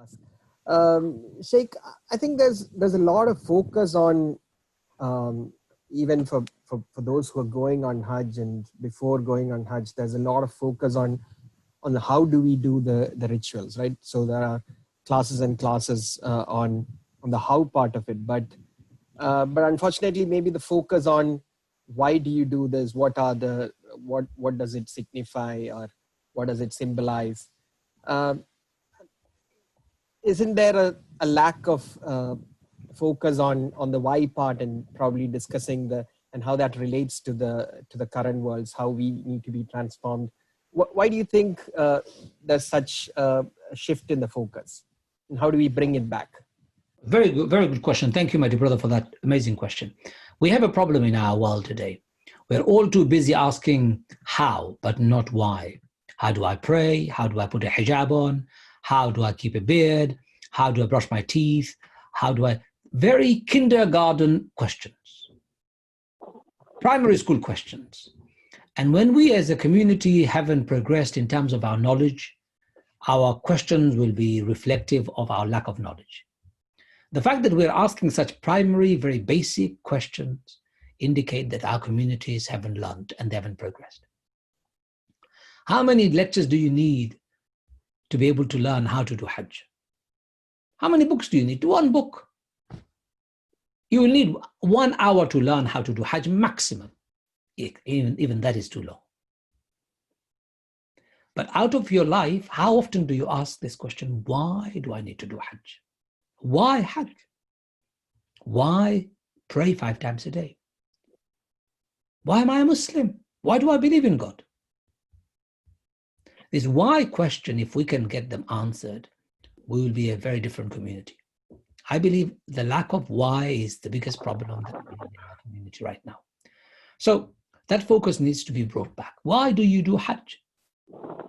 ask. Sheikh, I think there's a lot of focus on even for those who are going on Hajj and before going on Hajj, there's a lot of focus on how do we do the rituals, right? So there are classes and classes on the how part of it, but unfortunately, maybe the focus on why do you do this? What does it signify, or what does it symbolize? Isn't there a lack of focus on the why part, and probably discussing and how that relates to the current worlds, how we need to be transformed? Why do you think there's such a shift in the focus, and how do we bring it back? Very good question. Thank you, my dear brother, for that amazing question. We have a problem in our world today. We're all too busy asking how, but not why. How do I pray? How do I put a hijab on? How do I keep a beard? How do I brush my teeth? How do I... Very kindergarten questions. Primary school questions. And when we as a community haven't progressed in terms of our knowledge, our questions will be reflective of our lack of knowledge. The fact that we're asking such primary, very basic questions indicate that our communities haven't learned and they haven't progressed. How many lectures do you need to be able to learn how to do Hajj? How many books do you need? One book. You will need 1 hour to learn how to do Hajj maximum. Even that is too long. But out of your life, how often do you ask this question? Why do I need to do Hajj? Why Hajj? Why pray 5 times a day? Why am I a Muslim? Why do I believe in God? This why question, if we can get them answered, we will be a very different community. I believe the lack of why is the biggest problem that we have in our community right now. So that focus needs to be brought back. Why do you do Hajj?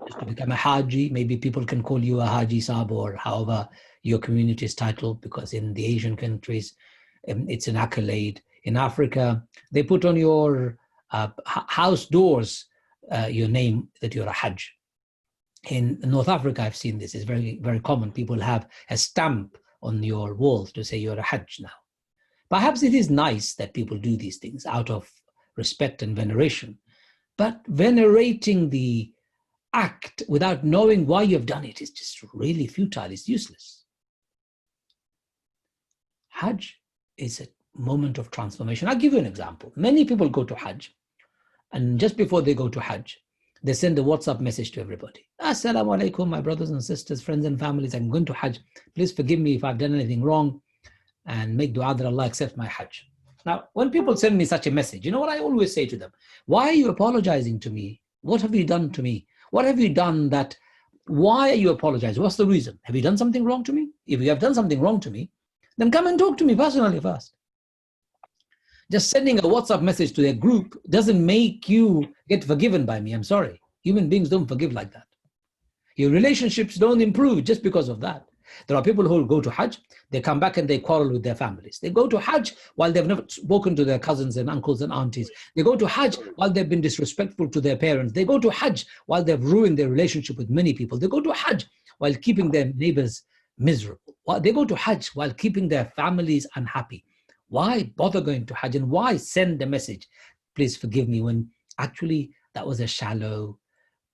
Just to become a Haji. Maybe people can call you a Haji Sahib, or however your community is titled, because in the Asian countries, it's an accolade. In Africa, they put on your house doors your name that you're a Hajj. In North Africa, I've seen this. It's very, very common. People have a stamp on your walls to say you're a Hajj now. Perhaps it is nice that people do these things out of respect and veneration, but venerating the act without knowing why you've done it is just really futile. It's useless. Hajj is a moment of transformation. I'll give you an example. Many people go to Hajj, and just before they go to Hajj, they send a WhatsApp message to everybody. Assalamu alaikum, my brothers and sisters, friends and families. I'm going to Hajj. Please forgive me if I've done anything wrong, and make dua that Allah accepts my Hajj. Now, when people send me such a message, you know what I always say to them? Why are you apologizing to me? What have you done to me? What have you done that, why are you apologizing? What's the reason? Have you done something wrong to me? If you have done something wrong to me, then come and talk to me personally first. Just sending a WhatsApp message to a group doesn't make you get forgiven by me. I'm sorry. Human beings don't forgive like that. Your relationships don't improve just because of that. There are people who go to Hajj, they come back and they quarrel with their families. They go to Hajj while they've never spoken to their cousins and uncles and aunties. They go to Hajj while they've been disrespectful to their parents. They go to Hajj while they've ruined their relationship with many people. They go to Hajj while keeping their neighbors miserable. They go to Hajj while keeping their families unhappy. Why bother going to Hajj, and why send the message, please forgive me, when actually that was a shallow,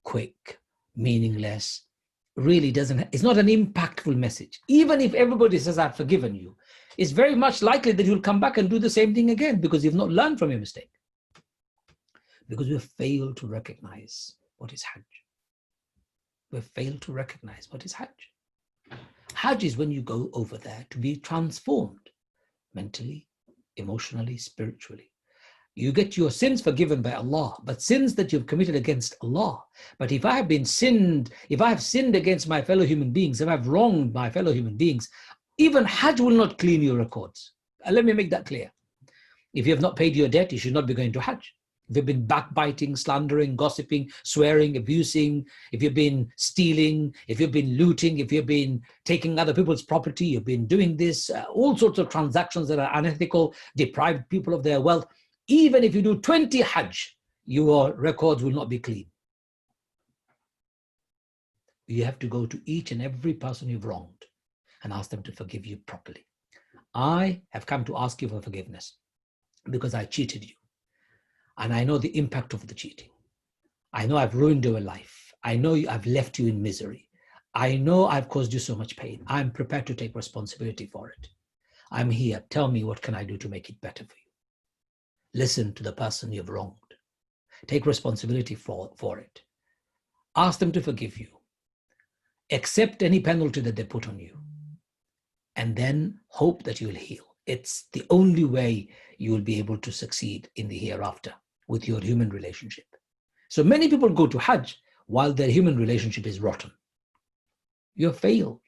quick, meaningless, really it's not an impactful message. Even if everybody says, I've forgiven you, it's very much likely that you'll come back and do the same thing again, because you've not learned from your mistake. Because we've failed to recognize what is Hajj. We've failed to recognize what is Hajj. Hajj is when you go over there to be transformed mentally, emotionally, spiritually. You get your sins forgiven by Allah, but sins that you've committed against Allah. But if I have sinned against my fellow human beings, if I've wronged my fellow human beings, even Hajj will not clean your records. Let me make that clear. If you have not paid your debt, you should not be going to Hajj. If you've been backbiting, slandering, gossiping, swearing, abusing, if you've been stealing, if you've been looting, if you've been taking other people's property, you've been doing this, all sorts of transactions that are unethical, deprived people of their wealth, even if you do 20 Hajj, your records will not be clean. You have to go to each and every person you've wronged and ask them to forgive you properly. I have come to ask you for forgiveness because I cheated you. And I know the impact of the cheating. I know I've ruined your life. I know I've left you in misery. I know I've caused you so much pain. I'm prepared to take responsibility for it. I'm here. Tell me, what can I do to make it better for you? Listen to the person you've wronged. Take responsibility for it. Ask them to forgive you. Accept any penalty that they put on you. And then hope that you'll heal. It's the only way you will be able to succeed in the hereafter with your human relationship. So many people go to Hajj while their human relationship is rotten. You have failed.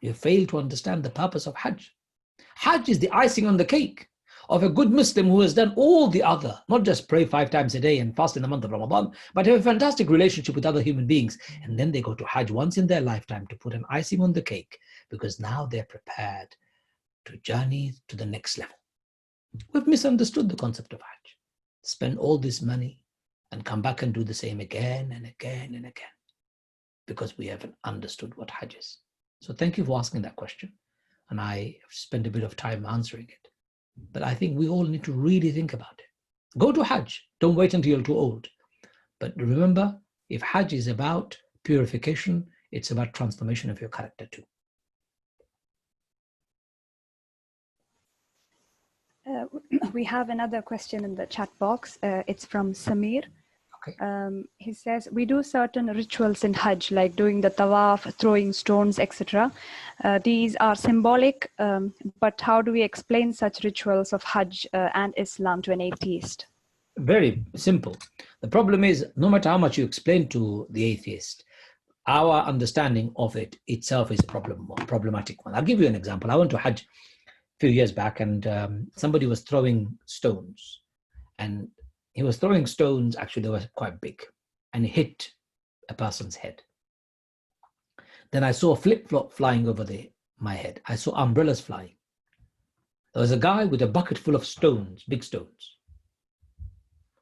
You have failed to understand the purpose of Hajj. Hajj is the icing on the cake of a good Muslim who has done all the other, not just pray 5 times a day and fast in the month of Ramadan, but have a fantastic relationship with other human beings. And then they go to Hajj once in their lifetime to put an icing on the cake, because now they're prepared to journey to the next level. We've misunderstood the concept of Hajj. Spend all this money and come back and do the same again and again and again, because we haven't understood what Hajj is. So thank you for asking that question. And I have spent a bit of time answering it. But I think we all need to really think about it. Go to Hajj. Don't wait until you're too old. But remember, if Hajj is about purification, it's about transformation of your character too. We have another question in the chat box. It's from Samir. Okay. He says, we do certain rituals in Hajj, like doing the tawaf, throwing stones, etc. These are symbolic, but how do we explain such rituals of Hajj and Islam to an atheist? Very simple. The problem is, no matter how much you explain to the atheist, our understanding of it itself is a problematic one. I'll give you an example. I went to Hajj a few years back, and somebody was throwing stones. And he was throwing stones, actually they were quite big, and it hit a person's head. Then I saw a flip-flop flying over my head. I saw umbrellas flying. There was a guy with a bucket full of stones, big stones.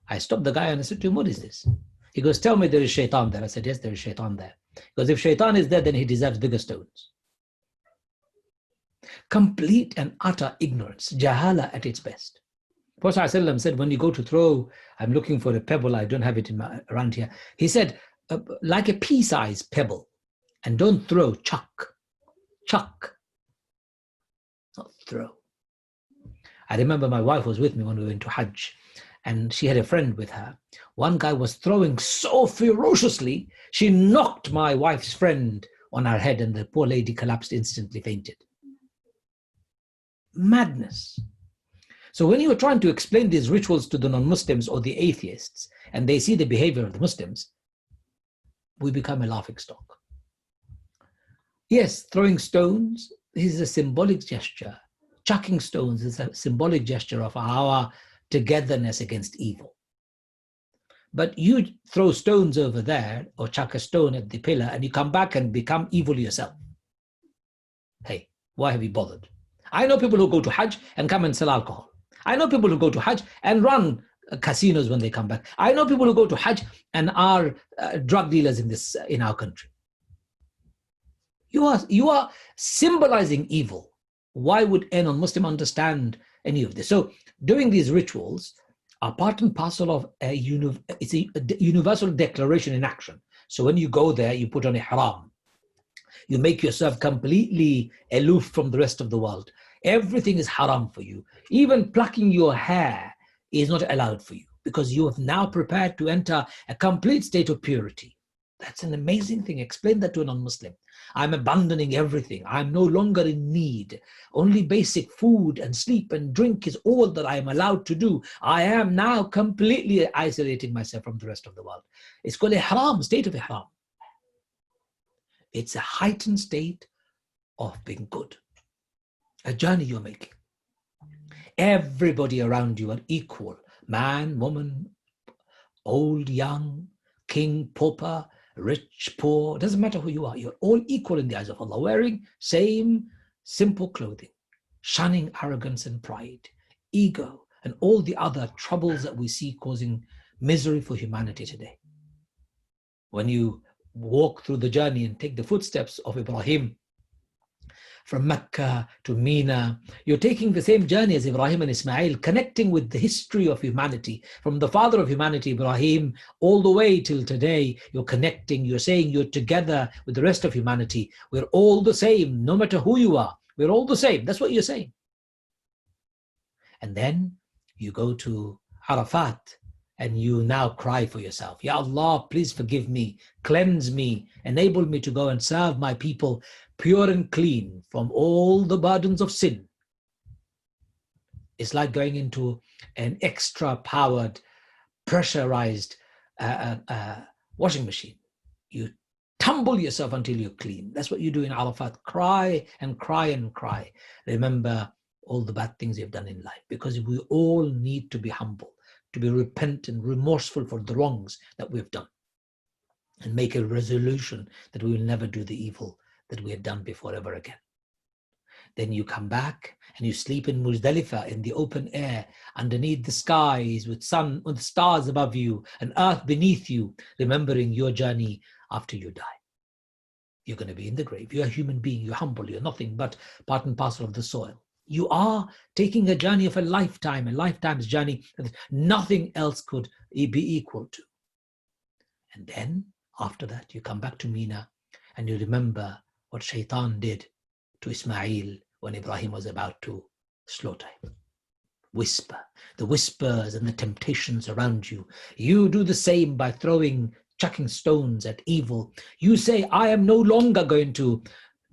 I stopped the guy and I said to him, what is this? He goes, tell me there is shaitan there. I said, yes, there is shaitan there. Because if shaitan is there, then he deserves bigger stones. Complete and utter ignorance, jahala at its best. Prophet ﷺ said, when you go to throw, I'm looking for a pebble, I don't have it around here. He said, like a pea-sized pebble, and don't throw, chuck, not throw. I remember my wife was with me when we went to Hajj, and she had a friend with her. One guy was throwing so ferociously, she knocked my wife's friend on her head, and the poor lady collapsed instantly, fainted. Madness. So when you are trying to explain these rituals to the non-Muslims or the atheists, and they see the behavior of the Muslims, we become a laughingstock. Yes, throwing stones is a symbolic gesture. Chucking stones is a symbolic gesture of our togetherness against evil. But you throw stones over there or chuck a stone at the pillar and you come back and become evil yourself. Hey, why have you bothered? I know people who go to Hajj and come and sell alcohol. I know people who go to Hajj and run casinos when they come back. I know people who go to Hajj and are drug dealers in our country. You are symbolizing evil. Why would a non-Muslim understand any of this? So doing these rituals are part and parcel of it's a universal declaration in action. So when you go there, you put on ihram. You make yourself completely aloof from the rest of the world. Everything is haram for you. Even plucking your hair is not allowed for you, because you have now prepared to enter a complete state of purity. That's an amazing thing. Explain that to a non-Muslim. I'm abandoning everything. I'm no longer in need. Only basic food and sleep and drink is all that I am allowed to do. I am now completely isolating myself from the rest of the world. It's called ihram, state of ihram. It's a heightened state of being good. A journey you're making. Everybody around you are equal. Man, woman, old, young, king, pauper, rich, poor. Doesn't matter who you are. You're all equal in the eyes of Allah, wearing same simple clothing, shunning arrogance and pride, ego, and all the other troubles that we see causing misery for humanity today. When you walk through the journey and take the footsteps of Ibrahim, from Mecca to Mina. You're taking the same journey as Ibrahim and Ismail, connecting with the history of humanity, from the father of humanity, Ibrahim, all the way till today. You're connecting, you're saying you're together with the rest of humanity. We're all the same, no matter who you are. We're all the same. That's what you're saying. And then you go to Arafat, and you now cry for yourself. Ya Allah, please forgive me, cleanse me, enable me to go and serve my people pure and clean from all the burdens of sin. It's like going into an extra powered, pressurized washing machine. You tumble yourself until you're clean. That's what you do in Arafat. Cry and cry and cry. Remember all the bad things you've done in life, because we all need to be humble, to be repentant, remorseful for the wrongs that we've done, and make a resolution that we will never do the evil that we had done before ever again. Then you come back and you sleep in Muzdalifah in the open air, underneath the skies, with sun, with stars above you and earth beneath you, remembering your journey after you die. You're going to be in the grave. You're a human being. You're humble. You're nothing but part and parcel of the soil. You are taking a journey of a lifetime's journey that nothing else could be equal to. And then after that, you come back to Mina and you remember what Shaitan did to Ismail when Ibrahim was about to slaughter him. Whisper, the whispers and the temptations around you. You do the same by chucking stones at evil. You say, I am no longer going to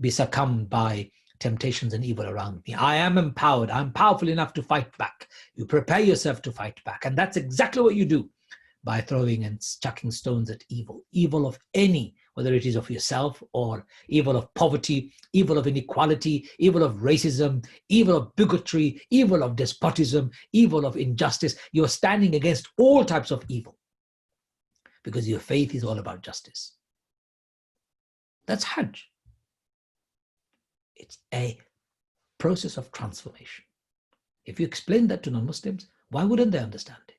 be succumbed by temptations and evil around me. I am empowered. I'm powerful enough to fight back. You prepare yourself to fight back. And that's exactly what you do by throwing and chucking stones at evil. Evil of any, whether it is of yourself or evil of poverty, evil of inequality, evil of racism, evil of bigotry, evil of despotism, evil of injustice. You're standing against all types of evil because your faith is all about justice. That's Hajj. It's a process of transformation. If you explain that to non-Muslims, why wouldn't they understand it?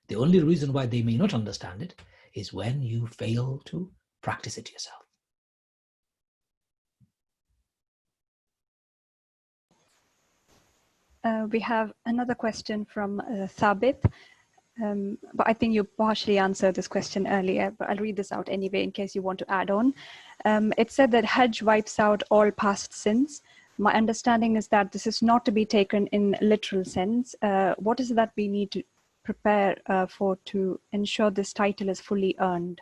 The only reason why they may not understand it is when you fail to practice it yourself. We have another question from Thabit. But I think you partially answered this question earlier, but I'll read this out anyway in case you want to add on. It said that Hajj wipes out all past sins. My understanding is that this is not to be taken in literal sense. What is it that we need to prepare for to ensure this title is fully earned?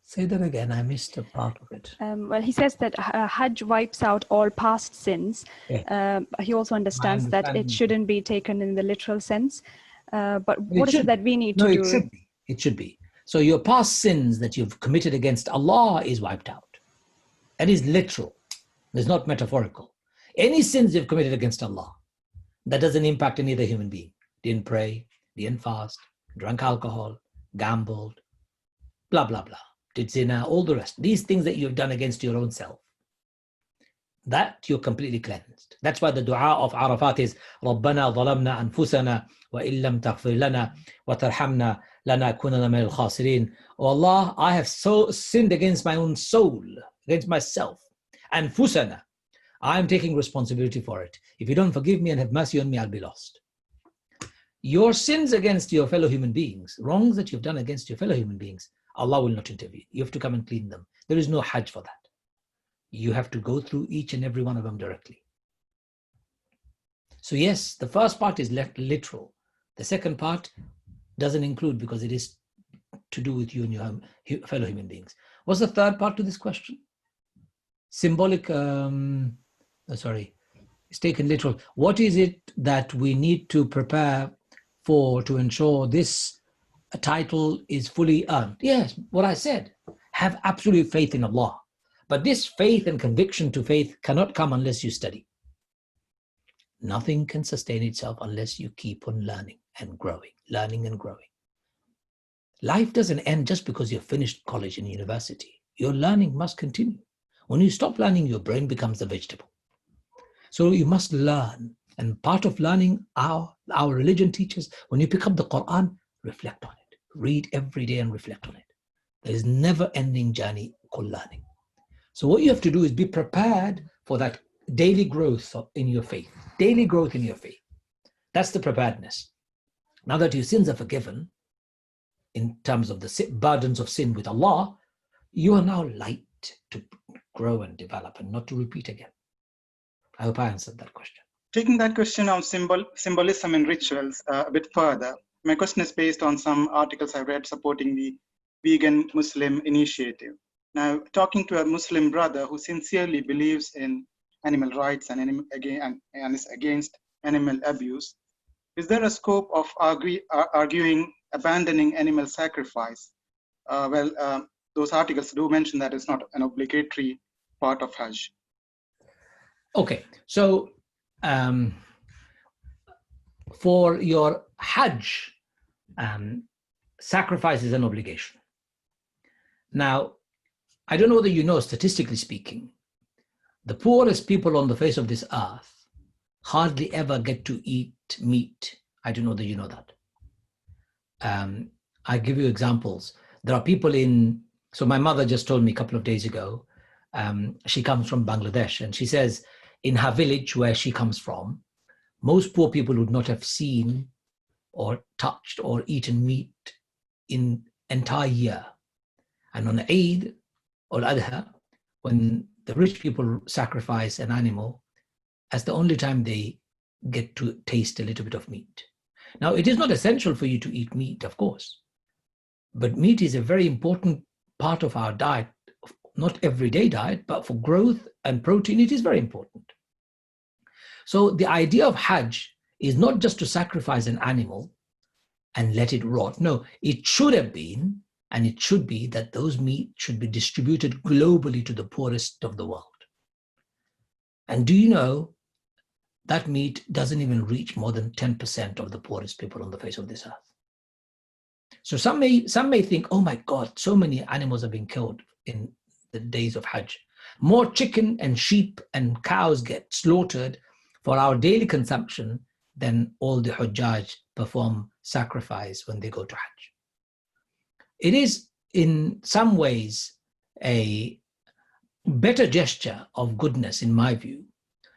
Say that again, I missed a part of it. Well, he says that Hajj wipes out all past sins. Yeah. He also understands that it shouldn't be taken in the literal sense. But what is it that we need to do? It should be. So your past sins that you've committed against Allah is wiped out. That is literal. It's not metaphorical. Any sins you've committed against Allah, that doesn't impact any other human being. Didn't pray, didn't fast, drank alcohol, gambled, blah, blah, blah. Did zina, all the rest. These things that you've done against your own self, that you're completely cleansed. That's why the dua of Arafat is رَبَّنَا ظَلَمْنَا أَنفُسَنَا وَإِن لَمْ تَغْفِرْ لَنَا وَتَرْحَمْنَا لَنَكُونَنَّ مِنَ الْخَاسِرِينَ. Oh Allah, I have so sinned against my own soul, against myself. أنفُسَنَا, I am taking responsibility for it. If you don't forgive me and have mercy on me, I'll be lost. Your sins against your fellow human beings, wrongs that you've done against your fellow human beings, Allah will not intervene. You have to come and clean them. There is no Hajj for that. You have to go through each and every one of them directly. So yes, the first part is literal. The second part doesn't include because it is to do with you and your fellow human beings. What's the third part to this question? Symbolic, it's taken literal. What is it that we need to prepare for to ensure this title is fully earned? Yes, what I said, have absolute faith in Allah. But this faith and conviction to faith cannot come unless you study. Nothing can sustain itself unless you keep on learning and growing, learning and growing. Life doesn't end just because you've finished college and university. Your learning must continue. When you stop learning, your brain becomes a vegetable. So you must learn. And part of learning, our religion teaches, when you pick up the Quran, reflect on it. Read every day and reflect on it. There is never ending journey called learning. So what you have to do is be prepared for that daily growth in your faith. Daily growth in your faith. That's the preparedness. Now that your sins are forgiven, in terms of the burdens of sin with Allah, you are now light to grow and develop and not to repeat again. I hope I answered that question. Taking that question of symbolism and rituals a bit further, my question is based on some articles I read supporting the vegan Muslim initiative. Now, talking to a Muslim brother who sincerely believes in animal rights and is against animal abuse, is there a scope of arguing abandoning animal sacrifice? Those articles do mention that it's not an obligatory part of Hajj. Okay, so for your Hajj, sacrifice is an obligation. Now, I don't know whether you know, statistically speaking, the poorest people on the face of this earth hardly ever get to eat meat. I don't know whether you know that. I give you examples. There are people so my mother just told me a couple of days ago, she comes from Bangladesh, and she says in her village where she comes from, most poor people would not have seen or touched or eaten meat in entire year. And on Eid or Adha, when the rich people sacrifice an animal, that's the only time they get to taste a little bit of meat. Now, it is not essential for you to eat meat, of course, but meat is a very important part of our diet, not everyday diet, but for growth and protein, it is very important. So the idea of Hajj is not just to sacrifice an animal and let it rot. No, it should have been, and it should be, that those meat should be distributed globally to the poorest of the world. And do you know that meat doesn't even reach more than 10% of the poorest people on the face of this earth? So some may think, oh my God, so many animals are being killed in the days of Hajj. More chicken and sheep and cows get slaughtered for our daily consumption than all the Hujjaj perform sacrifice when they go to Hajj. It is in some ways a better gesture of goodness, in my view,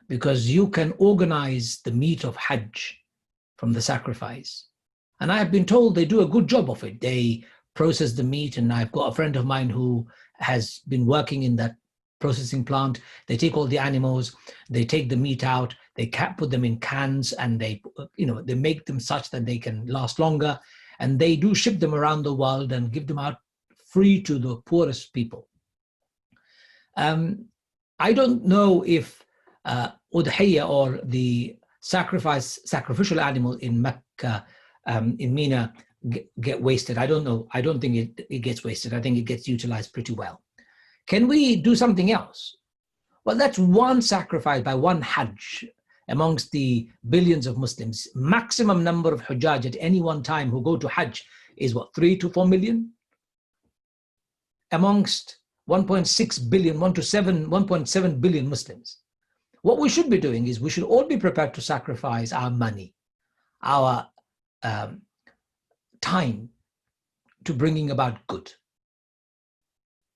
because you can organize the meat of Hajj from the sacrifice. And I have been told they do a good job of it. They process the meat, and I've got a friend of mine who has been working in that processing plant. They take all the animals, they take the meat out, they put them in cans, and they make them such that they can last longer. And they do ship them around the world and give them out free to the poorest people. I don't know if Udhiyya, or the sacrificial animal in Mecca, in Mina, get wasted. I don't know. I don't think it gets wasted. I think it gets utilized pretty well. Can we do something else? Well, that's one sacrifice by one Hajj amongst the billions of Muslims. Maximum number of Hujjaj at any one time who go to Hajj is what, 3 to 4 million? Amongst 1.6 billion, 1.7 billion Muslims. What we should be doing is we should all be prepared to sacrifice our money, our time to bringing about good.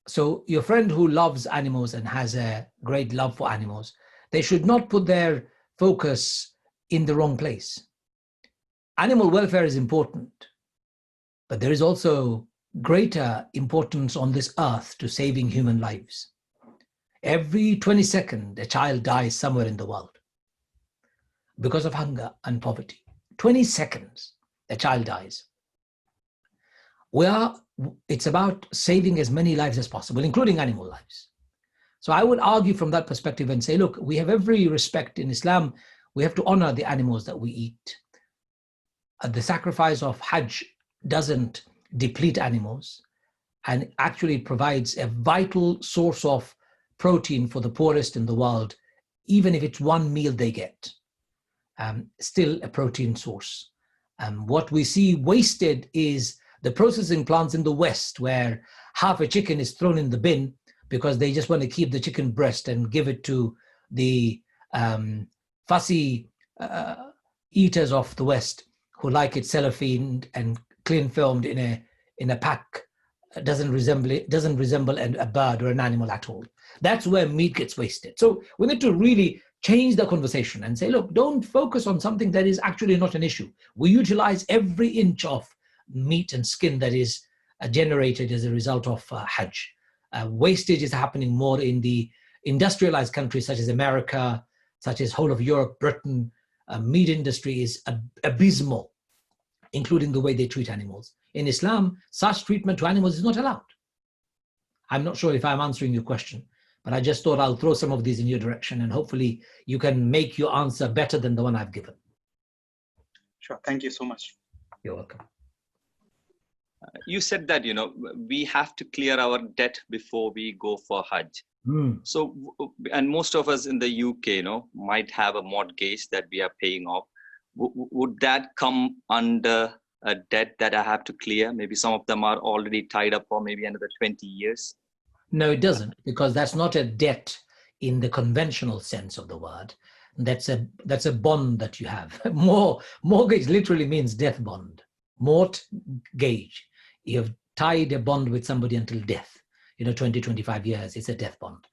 So your friend who loves animals and has a great love for animals, they should not put their focus in the wrong place. Animal welfare is important, but there is also greater importance on this earth to saving human lives. Every 20 seconds, a child dies somewhere in the world because of hunger and poverty. 20 seconds, a child dies. It's about saving as many lives as possible, including animal lives. So I would argue from that perspective and say, look, we have every respect in Islam. We have to honor the animals that we eat. The sacrifice of Hajj doesn't deplete animals, and actually provides a vital source of protein for the poorest in the world, even if it's one meal they get. Still a protein source. What we see wasted is the processing plants in the West, where half a chicken is thrown in the bin because they just want to keep the chicken breast and give it to the fussy eaters of the West who like it cellophaned and clean filmed in a pack doesn't resemble a bird or an animal at all. That's where meat gets wasted. So we need to really change the conversation and say, look, don't focus on something that is actually not an issue. We utilize every inch of meat and skin that is generated as a result of Hajj. Wastage is happening more in the industrialized countries such as America, such as whole of Europe, Britain. Meat industry is abysmal, including the way they treat animals. In Islam, such treatment to animals is not allowed. I'm not sure if I'm answering your question, but I just thought I'll throw some of these in your direction, and hopefully you can make your answer better than the one I've given. Sure. Thank you so much. You're welcome. You said that, we have to clear our debt before we go for Hajj. So, and most of us in the UK, might have a mortgage that we are paying off. Would that come under a debt that I have to clear? Maybe some of them are already tied up for maybe another 20 years. No, it doesn't, because that's not a debt in the conventional sense of the word. That's a bond that you have. Mortgage literally means death bond. Mortgage. You have tied a bond with somebody until death. 20, 25 years, it's a death bond.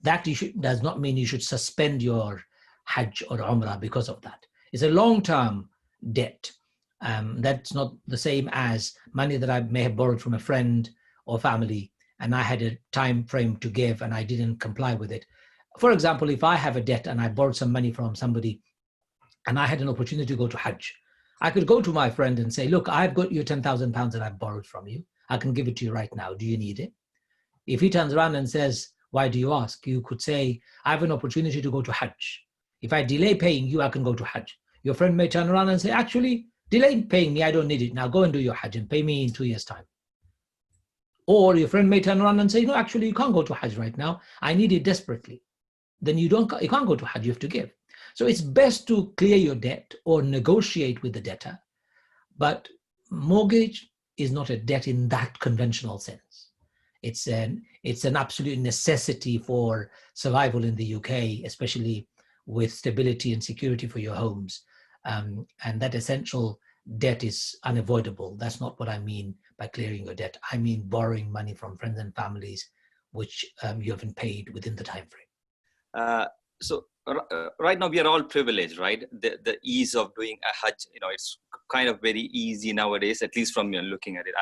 That does not mean you should suspend your Hajj or Umrah because of that. It's a long-term debt. That's not the same as money that I may have borrowed from a friend or family, and I had a time frame to give and I didn't comply with it. For example, if I have a debt and I borrowed some money from somebody and I had an opportunity to go to Hajj, I could go to my friend and say, look, I've got you £10,000 that I've borrowed from you. I can give it to you right now. Do you need it? If he turns around and says, why do you ask? You could say, I have an opportunity to go to Hajj. If I delay paying you, I can go to Hajj. Your friend may turn around and say, actually, delay paying me, I don't need it. Now go and do your Hajj and pay me in 2 years' time. Or your friend may turn around and say, no, actually, you can't go to Hajj right now. I need it desperately. Then you can't go to Hajj, you have to give. So it's best to clear your debt or negotiate with the debtor. But mortgage is not a debt in that conventional sense. It's an absolute necessity for survival in the UK, especially with stability and security for your homes. And that essential debt is unavoidable. That's not what I mean by clearing your debt. I mean borrowing money from friends and families, which you haven't paid within the time frame. So right now we are all privileged, right? The ease of doing a Hajj, it's kind of very easy nowadays, at least from looking at it,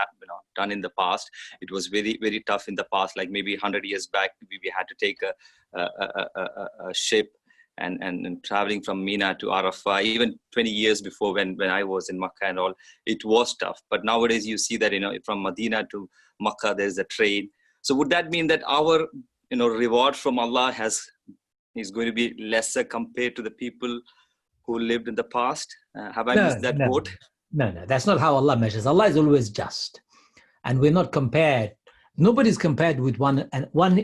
done in the past. It was very, very tough in the past, like maybe 100 years back, we had to take a ship and traveling from Mina to Arafah, even 20 years before when I was in Makkah and all, it was tough. But nowadays you see that, from Medina to Makkah, there's a train. So would that mean that our, reward from Allah is going to be lesser compared to the people who lived in the past? Have I missed that quote? No, that's not how Allah measures. Allah is always just. And we're not compared. Nobody's compared with one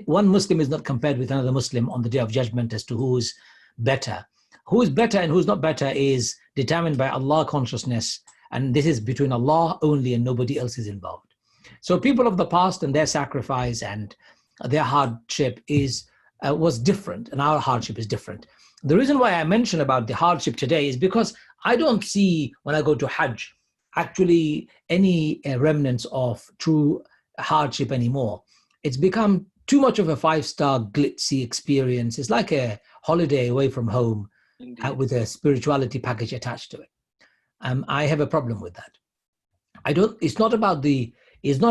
Muslim is not compared with another Muslim on the Day of Judgment as to who's better. Who is better and who's not better is determined by Allah consciousness. And this is between Allah only and nobody else is involved. So people of the past and their sacrifice and their hardship was different, and our hardship is different. The reason why I mention about the hardship today is because I don't see, when I go to Hajj, actually any remnants of true hardship anymore. It's become too much of a 5-star glitzy experience. It's like a holiday away from home with a spirituality package attached to it. I have a problem with that. It's not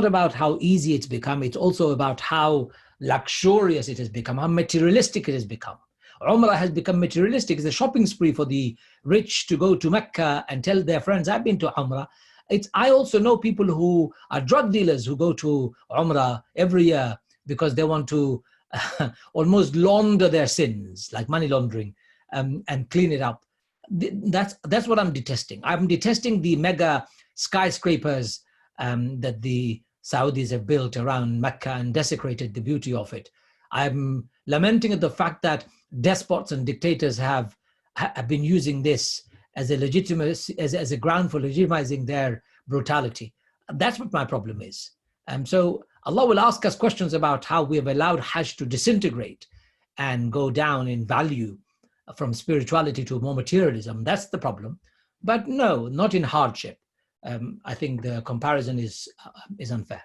about how easy it's become. It's also about how luxurious it has become, how materialistic it has become. Umrah has become materialistic. It's a shopping spree for the rich to go to Mecca and tell their friends, I've been to Umrah. I also know people who are drug dealers who go to Umrah every year because they want to almost launder their sins, like money laundering, and clean it up. That's what I'm detesting. I'm detesting the mega skyscrapers that the Saudis have built around Mecca and desecrated the beauty of it. I'm lamenting at the fact that despots and dictators have been using this as a ground for legitimizing their brutality. That's what my problem is. So Allah will ask us questions about how we have allowed Hajj to disintegrate and go down in value from spirituality to more materialism. That's the problem. But no, not in hardship. I think the comparison is unfair.